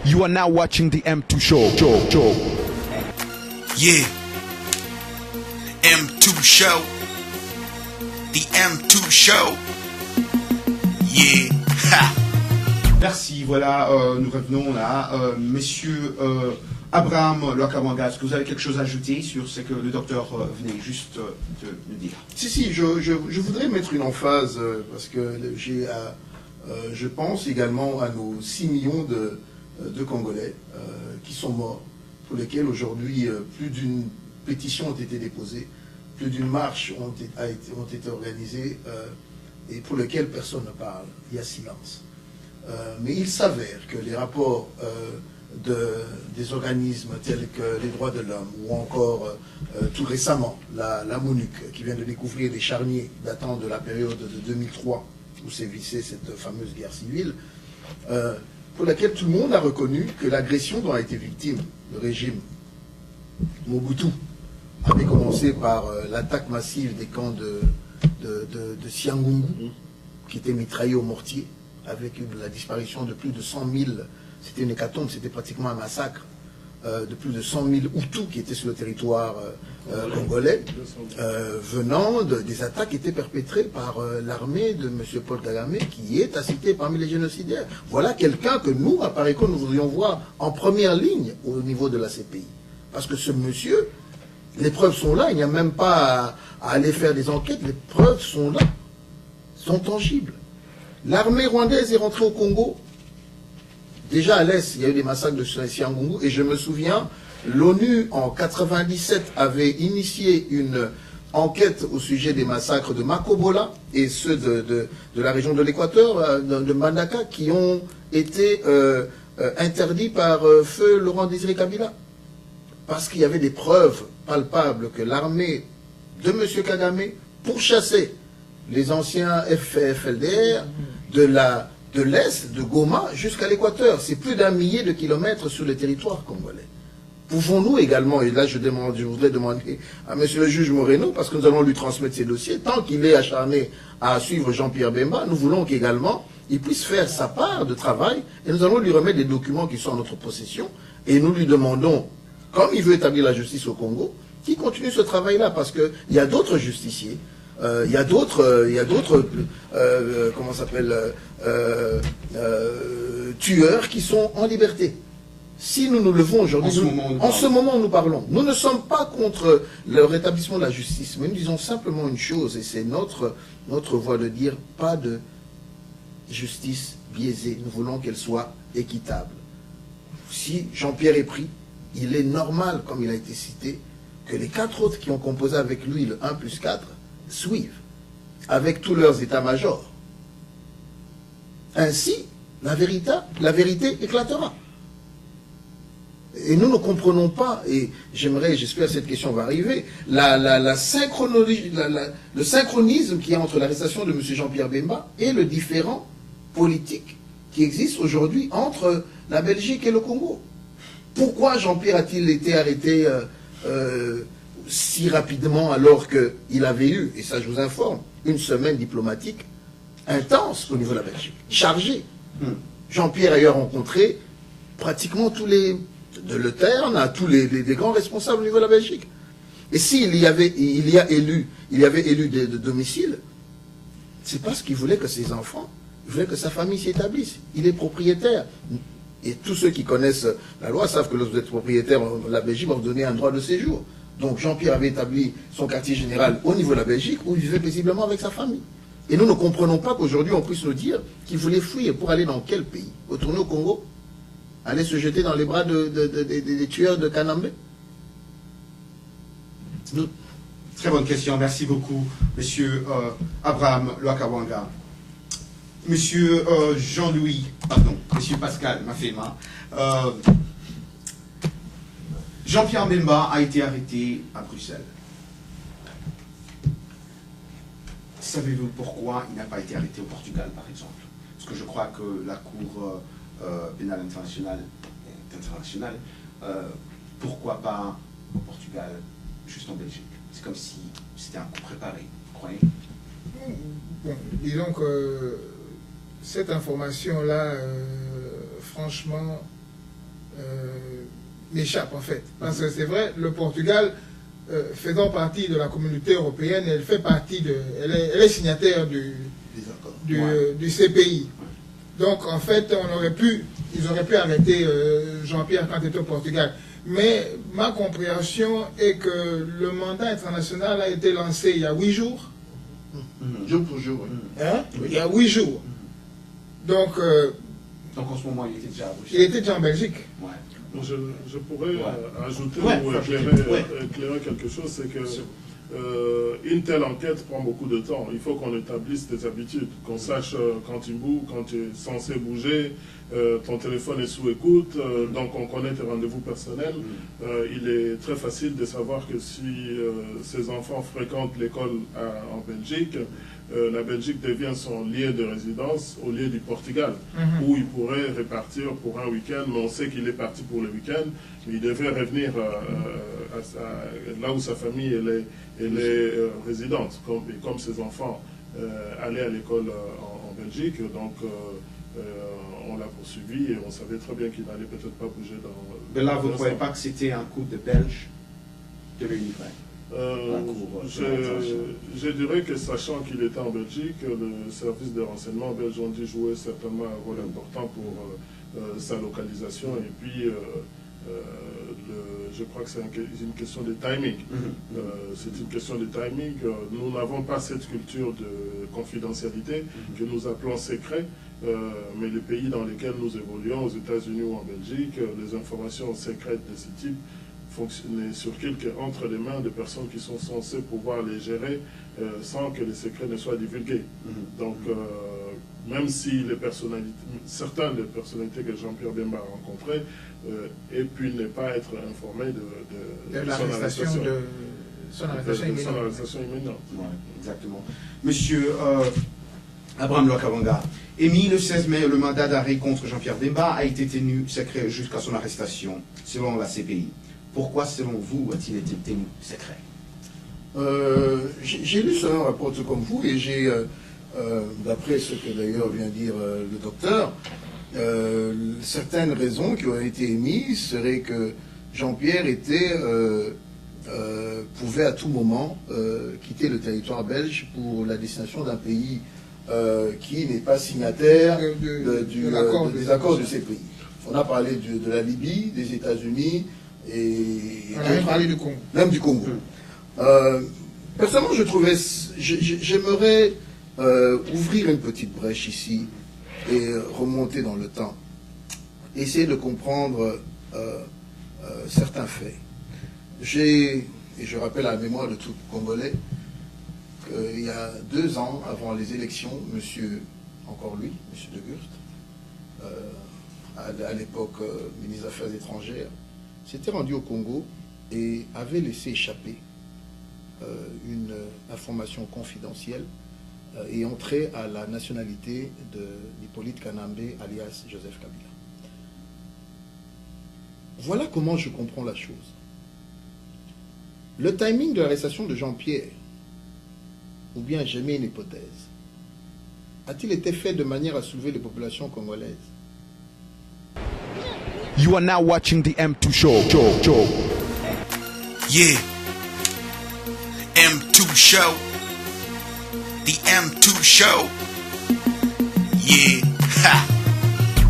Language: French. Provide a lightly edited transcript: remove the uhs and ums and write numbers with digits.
You are now watching the M2 Show. Yeah. M2 Show. The M2 Show. Yeah. Ha. Merci, voilà, nous revenons là. Messieurs Abraham Lwakawanga, est-ce que vous avez quelque chose à ajouter sur ce que le docteur venait juste de nous dire? Si, je voudrais mettre une emphase, parce que je pense également à nos 6 millions de Congolais qui sont morts, pour lesquels aujourd'hui plus d'une pétition ont été déposées, plus d'une marche ont été organisées, et pour lesquels personne ne parle. Il y a silence. Mais il s'avère que les rapports des organismes tels que les droits de l'homme, ou encore tout récemment la MONUC, qui vient de découvrir des charniers datant de la période de 2003, où sévissait cette fameuse guerre civile, pour laquelle tout le monde a reconnu que l'agression dont a été victime le régime Mobutu avait commencé par l'attaque massive des camps de Siangungu, qui étaient mitraillés au mortier, avec la disparition de plus de 100 000, c'était une hécatombe, c'était pratiquement un massacre, de plus de 100 000 Hutus qui étaient sur le territoire congolais, venant des attaques qui étaient perpétrées par l'armée de M. Paul Kagame, qui est à citer parmi les génocidaires. Voilà quelqu'un que nous, à Paréco, nous voudrions voir en première ligne au niveau de la CPI. Parce que ce monsieur, les preuves sont là, il n'y a même pas à aller faire des enquêtes, les preuves sont là, sont tangibles. L'armée rwandaise est rentrée au Congo. Déjà à l'Est, il y a eu des massacres de Siangungu. Et je me souviens, l'ONU en 1997 avait initié une enquête au sujet des massacres de Makobola et ceux de la région de l'Équateur, de Mbandaka, qui ont été interdits par feu Laurent-Désiré Kabila. Parce qu'il y avait des preuves palpables que l'armée de M. Kagame pourchassait les anciens FLDR de l'Est, de Goma, jusqu'à l'Équateur. C'est plus d'1 millier de kilomètres sur le territoire congolais. Pouvons-nous également, et là je voudrais demander à M. le juge Moreno, parce que nous allons lui transmettre ces dossiers, tant qu'il est acharné à suivre Jean-Pierre Bemba, nous voulons qu'également il puisse faire sa part de travail, et nous allons lui remettre des documents qui sont en notre possession, et nous lui demandons, comme il veut établir la justice au Congo, qu'il continue ce travail-là, parce qu'il y a d'autres justiciers, il y a d'autres, comment s'appelle, tueurs qui sont en liberté. Si nous nous levons aujourd'hui, en ce moment où nous parlons, nous ne sommes pas contre le rétablissement de la justice, mais nous disons simplement une chose, et c'est notre voie de dire, pas de justice biaisée, nous voulons qu'elle soit équitable. Si Jean-Pierre est pris, il est normal, comme il a été cité, que les 4 autres qui ont composé avec lui le 1+4 suivent, avec tous leurs états-majors. Ainsi, la vérité éclatera. Et nous ne comprenons pas, et j'espère que cette question va arriver, le synchronisme qu'il y a entre l'arrestation de M. Jean-Pierre Bemba et le différend politique qui existe aujourd'hui entre la Belgique et le Congo. Pourquoi Jean-Pierre a-t-il été arrêté si rapidement alors qu'il avait eu, et ça je vous informe, une semaine diplomatique intense au niveau de la Belgique, chargée. Jean-Pierre a eu rencontré pratiquement tous les, de Leterme à tous les grands responsables au niveau de la Belgique. Et s'il y avait élu de domicile, c'est parce qu'il voulait que ses enfants, il voulait que sa famille s'établisse. Il est propriétaire. Et tous ceux qui connaissent la loi savent que lorsque vous êtes propriétaire, la Belgique va vous donner un droit de séjour. Donc Jean-Pierre avait établi son quartier général au niveau de la Belgique, où il vivait paisiblement avec sa famille. Et nous ne comprenons pas qu'aujourd'hui on puisse nous dire qu'il voulait fuir pour aller dans quel pays? Retourner au Congo? Aller se jeter dans les bras des tueurs de Kanambe? Très bonne question, merci beaucoup, Monsieur Abraham Lwakawanga. Monsieur Jean-Louis, pardon, Monsieur Pascal Mafema, Jean-Pierre Bemba a été arrêté à Bruxelles. Savez-vous pourquoi il n'a pas été arrêté au Portugal, par exemple? Parce que je crois que la Cour pénale internationale, pourquoi pas au Portugal, juste en Belgique? C'est comme si c'était un coup préparé, vous croyez? Bon, disons que cette information-là, franchement, m'échappe en fait. Parce que c'est vrai, le Portugal, faisant partie de la communauté européenne, elle fait partie elle est signataire du CPI. Donc en fait, ils auraient pu arrêter Jean-Pierre quand il était au Portugal. Mais ma compréhension est que le mandat international a été lancé il y a 8 jours. Jour pour jour, oui. Hein? Il y a 8 jours. Donc en ce moment, il était déjà à Bruxelles. il était déjà en Belgique. Ouais. Je pourrais ajouter Ouais, ou éclairer quelque chose, c'est que une telle enquête prend beaucoup de temps. Il faut qu'on établisse des habitudes, qu'on sache quand tu bouges, quand tu es censé bouger, ton téléphone est sous écoute, donc on connaît tes rendez-vous personnels. Il est très facile de savoir que si ces enfants fréquentent l'école en Belgique, la Belgique devient son lieu de résidence au lieu du Portugal, où il pourrait repartir pour un week-end, mais on sait qu'il est parti pour le week-end, mais il devrait revenir là où sa famille est résidente, comme ses enfants allaient à l'école en Belgique, donc on l'a poursuivi et on savait très bien qu'il n'allait peut-être pas bouger dans... Mais là, vous ne croyez pas que c'était un coup de Belge de l'Union? Je dirais que sachant qu'il était en Belgique, le service de renseignement belge ont dû jouer certainement un rôle important pour sa localisation et puis je crois que c'est une question de timing. C'est une question de timing. Nous n'avons pas cette culture de confidentialité que nous appelons secret, mais les pays dans lesquels nous évoluons, aux États-Unis ou en Belgique, les informations secrètes de ce type fonctionner entre les mains de personnes qui sont censées pouvoir les gérer sans que les secrets ne soient divulgués. Donc, même si certaines des personnalités que Jean-Pierre Bemba a rencontrées aient pu ne pas être informées de son arrestation imminente. Ouais, exactement. Monsieur Abraham Lwakabanga, émis le 16 mai, le mandat d'arrêt contre Jean-Pierre Bemba a été tenu secret jusqu'à son arrestation, selon la CPI. Pourquoi, selon vous, a-t-il été tenu secret? J'ai lu ce même rapport tout comme vous et j'ai, d'après ce que d'ailleurs vient dire le docteur, certaines raisons qui ont été émises seraient que Jean-Pierre pouvait à tout moment quitter le territoire belge pour la destination d'un pays qui n'est pas signataire des accords de ces pays. On a parlé de la Libye, des États-Unis, et on a même parlé du Congo. Même du Congo. Personnellement, j'aimerais ouvrir une petite brèche ici et remonter dans le temps. Essayer de comprendre certains faits. Et je rappelle à la mémoire de tout Congolais qu'il y a 2 ans, avant les élections, encore lui, M. De Gurt, à l'époque ministre des Affaires étrangères, s'était rendu au Congo et avait laissé échapper une information confidentielle et entrer à la nationalité d'Hippolyte Kanambe, alias Joseph Kabila. Voilà comment je comprends la chose. Le timing de l'arrestation de Jean-Pierre, ou bien j'émets une hypothèse, a-t-il été fait de manière à soulever les populations congolaises? You are now watching the M2 Show. Yeah. M2 Show. The M2 Show. Yeah. Ha.